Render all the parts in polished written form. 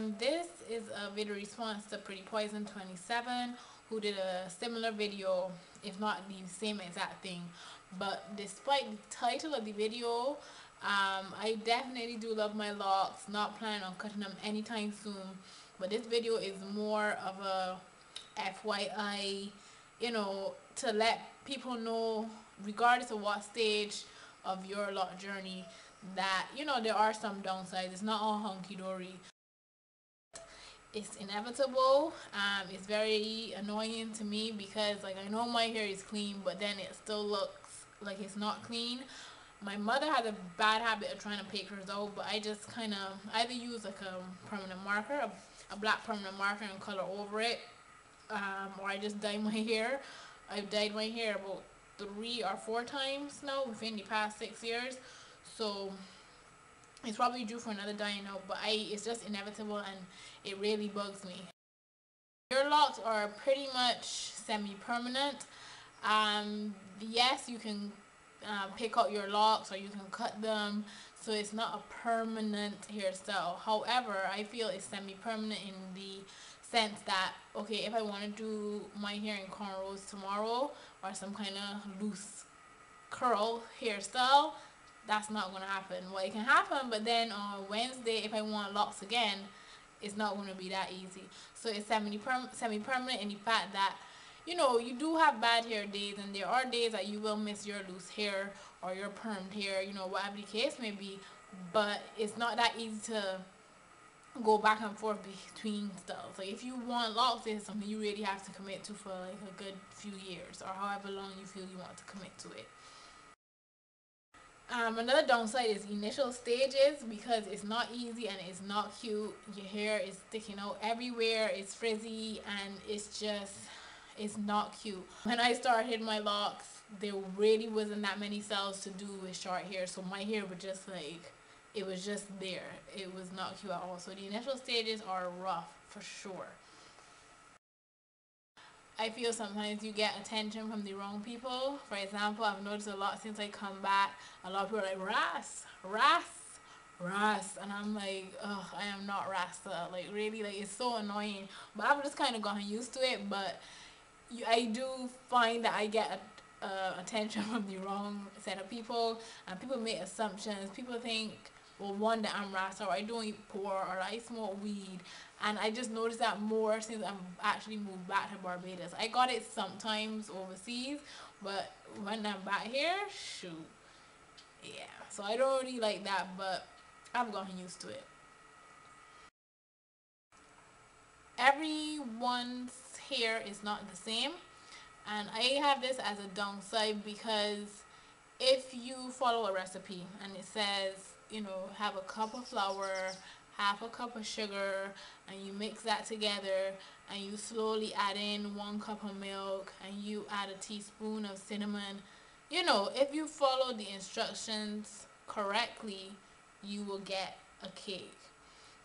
This is a video response to Pretty Poison 27, who did a similar video, if not the same exact thing. But despite the title of the video, I definitely do love my locks. Not planning on cutting them anytime soon. But this video is more of a FYI, to let people know, regardless of what stage of your lock journey, that there are some downsides. It's not all hunky-dory. It's inevitable. It's very annoying to me because, like, I know my hair is clean, but then it still looks like it's not clean. My mother has a bad habit of trying to pick hers out, but I just kind of either use like a permanent marker, a black permanent marker, and color over it, or I just dye my hair. I've dyed my hair about 3 or 4 times now within the past 6 years, so it's probably due for another dye now. But it's just inevitable, and it really bugs me. Your locks are pretty much semi-permanent. Yes, you can pick out your locks, or you can cut them, so it's not a permanent hairstyle. However, I feel it's semi-permanent in the sense that, okay, if I want to do my hair in cornrows tomorrow, or some kind of loose curl hairstyle, that's not going to happen. Well, it can happen, but then on Wednesday, if I want locks again, it's not going to be that easy. So it's semi-permanent in the fact that, you do have bad hair days, and there are days that you will miss your loose hair or your permed hair, whatever the case may be. But it's not that easy to go back and forth between styles. Like, if you want locks, it's something you really have to commit to for like a good few years, or however long you feel you want to commit to it. Another downside is initial stages, because it's not easy and it's not cute. Your hair is sticking out everywhere, it's frizzy, and it's not cute. When I started my locks, there really wasn't that many styles to do with short hair, so my hair was just like, it was just there. It was not cute at all. So the initial stages are rough for sure. I feel sometimes you get attention from the wrong people. For example, I've noticed a lot since I come back, a lot of people are like, Ras, and I'm like, ugh, I am not Rasta. Like, really, like, it's so annoying. But I've just kind of gotten used to it. But I do find that I get attention from the wrong set of people, and people make assumptions. People think, well, one, that I'm Rasta, or I don't eat pork, or I smoke weed. And I just noticed that more since I've actually moved back to Barbados. I got it sometimes overseas, but when I'm back here, shoot, yeah. So I don't really like that, but I've gotten used to it. Everyone's hair is not the same, and I have this as a downside because if you follow a recipe and it says, have a cup of flour, half a cup of sugar, and you mix that together, and you slowly add in 1 cup of milk, and you add a teaspoon of cinnamon, if you follow the instructions correctly, you will get a cake.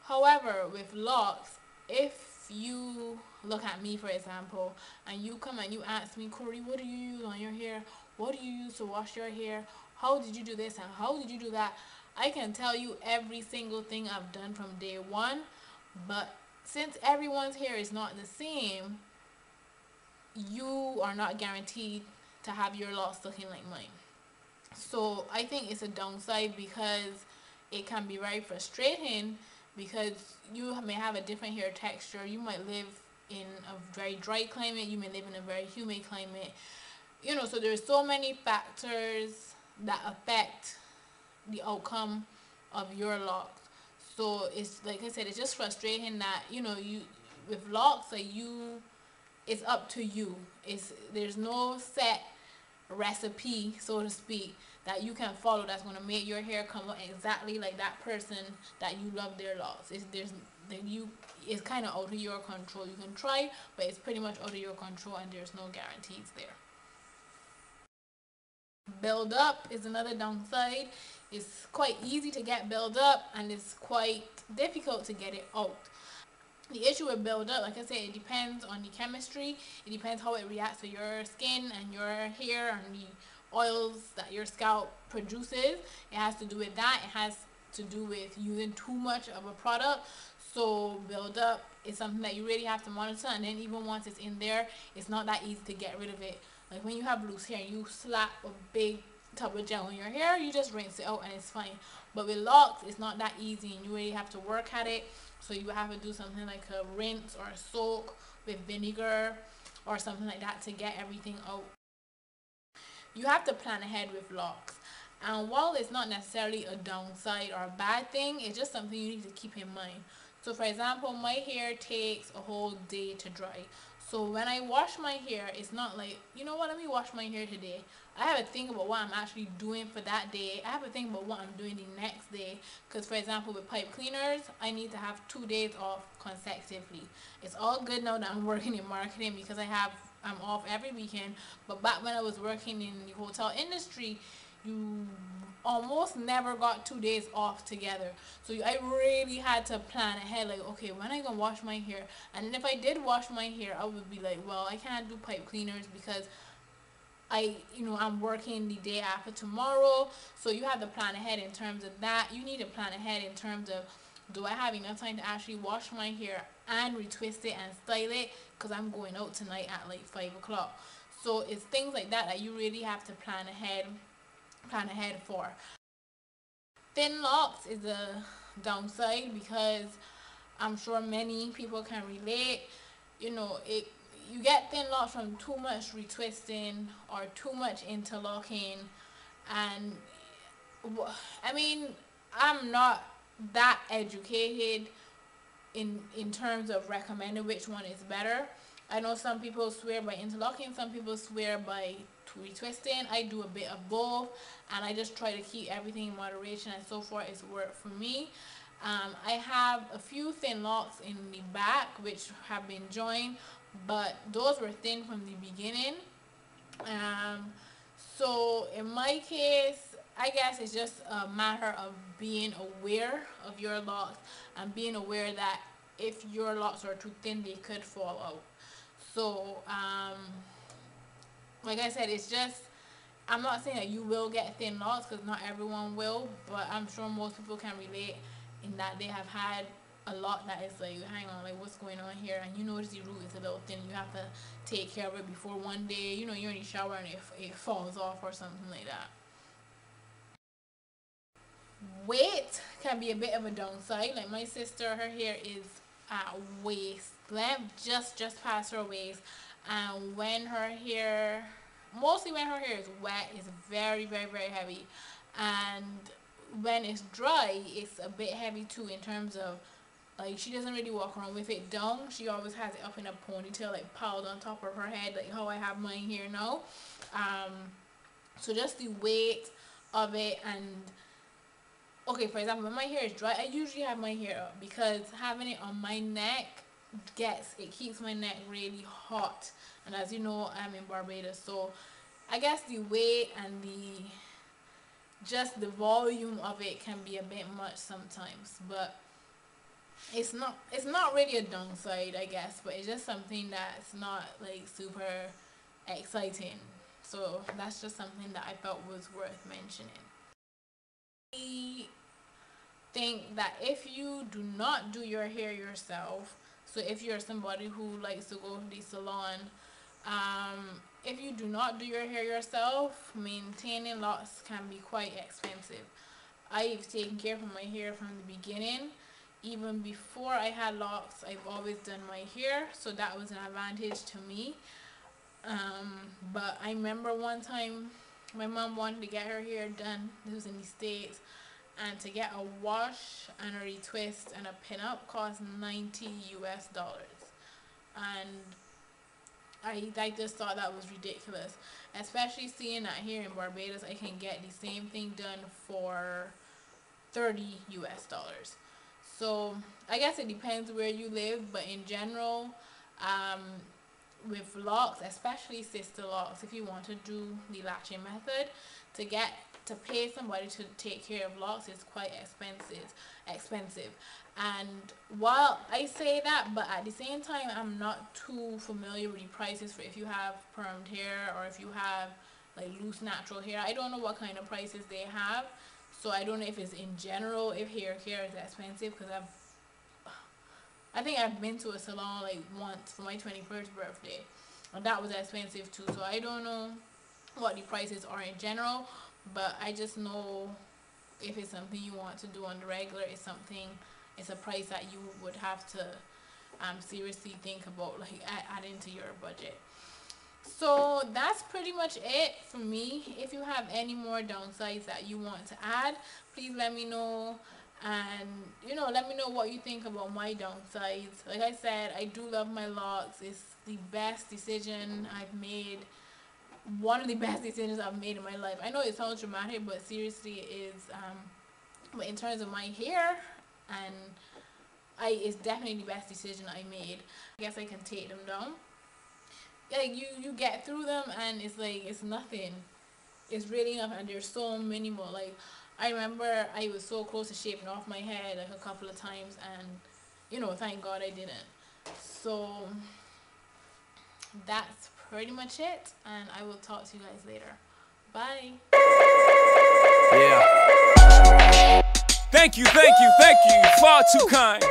However, with locks, if you look at me, for example, and you come and you ask me, Corey, what do you use on your hair? What do you use to wash your hair? How did you do this and how did you do that? I can tell you every single thing I've done from day one, but since everyone's hair is not the same, you are not guaranteed to have your locks looking like mine. So I think it's a downside because it can be very frustrating, because you may have a different hair texture. You might live in a very dry climate, you may live in a very humid climate, so there's so many factors that affect the outcome of your locks. So it's like I said, it's just frustrating that you with locks, like, it's up to you. There's no set recipe, so to speak, that you can follow that's going to make your hair come out exactly like that person that you love their locks. It's kind of out of your control. You can try, but it's pretty much out of your control, and there's no guarantees there. Buildup is another downside. It's quite easy to get buildup, and it's quite difficult to get it out. The issue with buildup, like I said, it depends on the chemistry. It depends how it reacts to your skin and your hair and the oils that your scalp produces. It has to do with that. It has to do with using too much of a product. So buildup is something that you really have to monitor, and then even once it's in there, it's not that easy to get rid of it. Like when you have loose hair, you slap a big tub of gel on your hair, you just rinse it out and it's fine. But with locks, it's not that easy, and you really have to work at it. So you have to do something like a rinse or a soak with vinegar or something like that to get everything out. You have to plan ahead with locks. And while it's not necessarily a downside or a bad thing, it's just something you need to keep in mind. So for example, my hair takes a whole day to dry. So when I wash my hair, it's not like, you know what, let me wash my hair today. I have to think about what I'm actually doing for that day. I have to think about what I'm doing the next day. Because for example, with pipe cleaners, I need to have 2 days off consecutively. It's all good now that I'm working in marketing because I'm off every weekend. But back when I was working in the hotel industry, you almost never got 2 days off together. So I really had to plan ahead, like, okay, when I gonna wash my hair? And then if I did wash my hair, I would be like, well, I can't do pipe cleaners because I'm working the day after tomorrow. So you have to plan ahead in terms of that. You need to plan ahead in terms of, do I have enough time to actually wash my hair and retwist it and style it because I'm going out tonight at like 5 o'clock. So it's things like that that you really have to plan ahead for. Thinlocks is a downside because I'm sure many people can relate. You get thin locks from too much retwisting or too much interlocking, and I mean, I'm not that educated in terms of recommending which one is better. I know some people swear by interlocking, some people swear by retwisting. I do a bit of both, and I just try to keep everything in moderation, and so far it's worked for me. I have a few thin locks in the back which have been joined, but those were thin from the beginning. Um, so in my case, I guess it's just a matter of being aware of your locks and being aware that if your locks are too thin, they could fall out. So, like I said, it's just, I'm not saying that you will get thin locks because not everyone will, but I'm sure most people can relate in that they have had a lot that is like, hang on, like what's going on here? And you notice the root is a little thin. You have to take care of it before one day, you're in the shower and it falls off or something like that. Weight can be a bit of a downside. Like my sister, her hair is at waist length, just past her waist, and mostly when her hair is wet, it's very, very, very heavy, and when it's dry, it's a bit heavy too in terms of, like, she doesn't really walk around with it down. She always has it up in a ponytail, like piled on top of her head, like how I have mine here now. Um, so just the weight of it, and okay, for example, when my hair is dry, I usually have my hair up because having it on my neck it keeps my neck really hot. And as you know, I'm in Barbados, so I guess the weight and the volume of it can be a bit much sometimes, but it's not really a downside, I guess, but it's just something that's not like super exciting. So that's just something that I felt was worth mentioning. I think that if you do not do your hair yourself, so if you're somebody who likes to go to the salon, if you do not do your hair yourself, maintaining locks can be quite expensive. I've taken care of my hair from the beginning. Even before I had locks, I've always done my hair, so that was an advantage to me. But I remember one time my mom wanted to get her hair done. This was in the States, and to get a wash and a retwist and a pin up cost $90 US, and I just thought that was ridiculous, especially seeing that here in Barbados I can get the same thing done for $30 US. So I guess it depends where you live, but in general, um, with locks, especially sister locks, if you want to do the latching method, to pay somebody to take care of locks is quite expensive. And while I say that, but at the same time, I'm not too familiar with the prices for if you have permed hair or if you have like loose natural hair. I don't know what kind of prices they have, so I don't know if it's in general if hair care is expensive, because I think I've been to a salon like once for my 21st birthday, and that was expensive too. So I don't know what the prices are in general, but I just know if it's something you want to do on the regular, it's a price that you would have to seriously think about, like adding to your budget. So that's pretty much it for me. If you have any more downsides that you want to add, please let me know. And let me know what you think about my downsides. Like I said, I do love my locks. It's the best decision I've made, one of the best decisions I've made in my life. I know it sounds dramatic, but seriously it is. But in terms of my hair, and it's definitely the best decision I made. I guess I can take them down. Like you get through them and it's like it's nothing. It's really nothing, and they're so minimal. Like I remember I was so close to shaving off my head like a couple of times, and thank God I didn't. So that's pretty much it, and I will talk to you guys later. Bye. Yeah. Thank you. Far too kind.